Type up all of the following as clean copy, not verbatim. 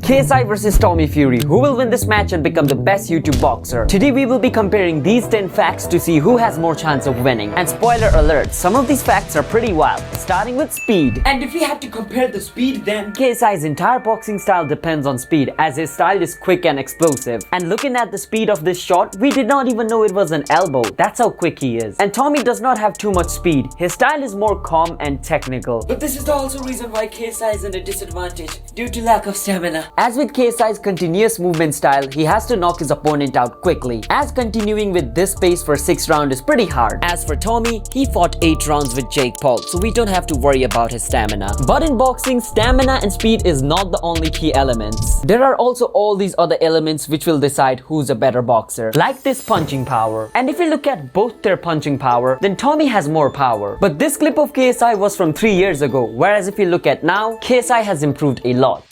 KSI versus Tommy Fury. Who will win this match and become the best YouTube boxer? Today we will be comparing these 10 facts to see who has more chance of winning. And spoiler alert, some of these facts are pretty wild, starting with speed. And if we have to compare the speed, then KSI's entire boxing style depends on speed, as his style is quick and explosive. And looking at the speed of this shot, we did not even know it was an elbow. That's how quick he is. And Tommy does not have too much speed. His style is more calm and technical. But this is the also reason why KSI is in a disadvantage due to lack of stamina. As with KSI's continuous movement style, he has to knock his opponent out quickly, as continuing with this pace for 6 rounds is pretty hard. As for Tommy, he fought 8 rounds with Jake Paul, so we don't have to worry about his stamina. But in boxing, stamina and speed is not the only key elements. There are also all these other elements which will decide who's a better boxer, like this punching power. And if you look at both their punching power, then Tommy has more power. But this clip of KSI was from 3 years ago, whereas if you look at now, KSI has improved a lot.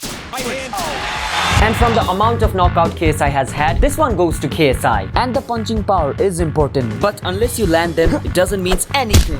And from the amount of knockout KSI has had, this one goes to KSI. And the punching power is important, but unless you land them, it doesn't mean anything.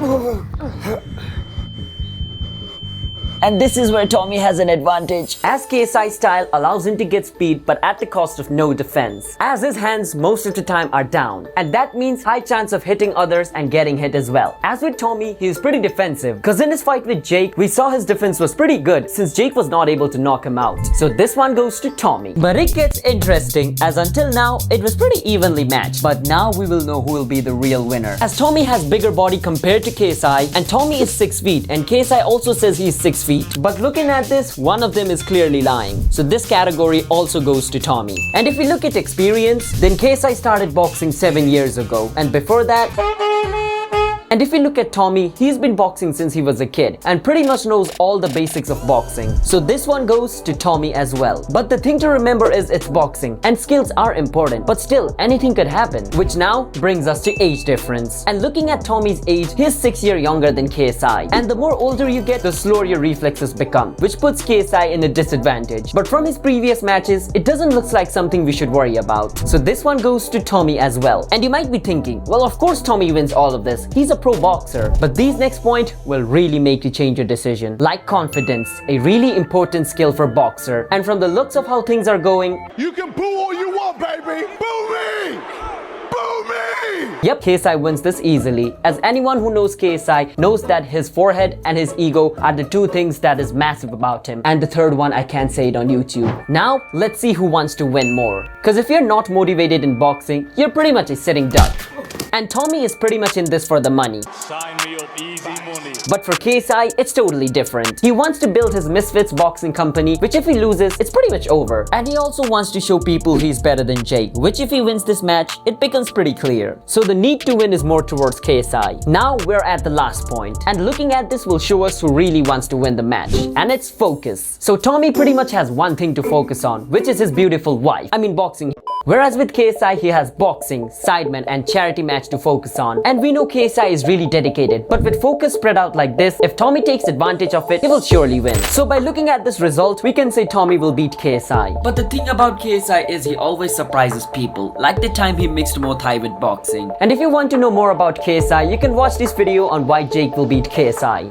And this is where Tommy has an advantage, as KSI's style allows him to get speed but at the cost of no defense, as his hands most of the time are down, and that means high chance of hitting others and getting hit as well. As with Tommy, he is pretty defensive, cause in his fight with Jake, we saw his defense was pretty good since Jake was not able to knock him out. So this one goes to Tommy. But it gets interesting, as until now, it was pretty evenly matched, but now we will know who will be the real winner. As Tommy has bigger body compared to KSI, and Tommy is 6 feet, and KSI also says he is 6 feet. But looking at this, one of them is clearly lying. So this category also goes to Tommy. And if we look at experience, then KSI started boxing 7 years ago. And before that... And if we look at Tommy, he's been boxing since he was a kid and pretty much knows all the basics of boxing. So this one goes to Tommy as well. But the thing to remember is it's boxing and skills are important, but still anything could happen, which now brings us to age difference. And looking at Tommy's age, he's 6 years younger than KSI. And the more older you get, the slower your reflexes become, which puts KSI in a disadvantage. But from his previous matches, it doesn't look like something we should worry about. So this one goes to Tommy as well. And you might be thinking, well, of course Tommy wins all of this. He's a pro boxer. But these next point will really make you change your decision. Like confidence, a really important skill for boxer. And from the looks of how things are going, you can boo all you want, baby. Boo me! Boo me! Yep, KSI wins this easily, as anyone who knows KSI knows that his forehead and his ego are the 2 things that is massive about him. And the third one, I can't say it on YouTube. Now, let's see who wants to win more. Cause if you're not motivated in boxing, you're pretty much a sitting duck. And Tommy is pretty much in this for the money. Sign me up, easy money. But for KSI, it's totally different. He wants to build his Misfits boxing company, which if he loses, it's pretty much over. And he also wants to show people he's better than Jake, which if he wins this match, it becomes pretty clear. So the need to win is more towards KSI. Now we're at the last point, and looking at this will show us who really wants to win the match. And it's focus. So Tommy pretty much has one thing to focus on, which is his beautiful wife. I mean boxing. Whereas with KSI, he has boxing, sidemen, and charity match to focus on. And we know KSI is really dedicated, but with focus spread out like this, if Tommy takes advantage of it, he will surely win. So by looking at this result, we can say Tommy will beat KSI. But the thing about KSI is he always surprises people, like the time he mixed Muay Thai with boxing. And if you want to know more about KSI, you can watch this video on why Jake will beat KSI.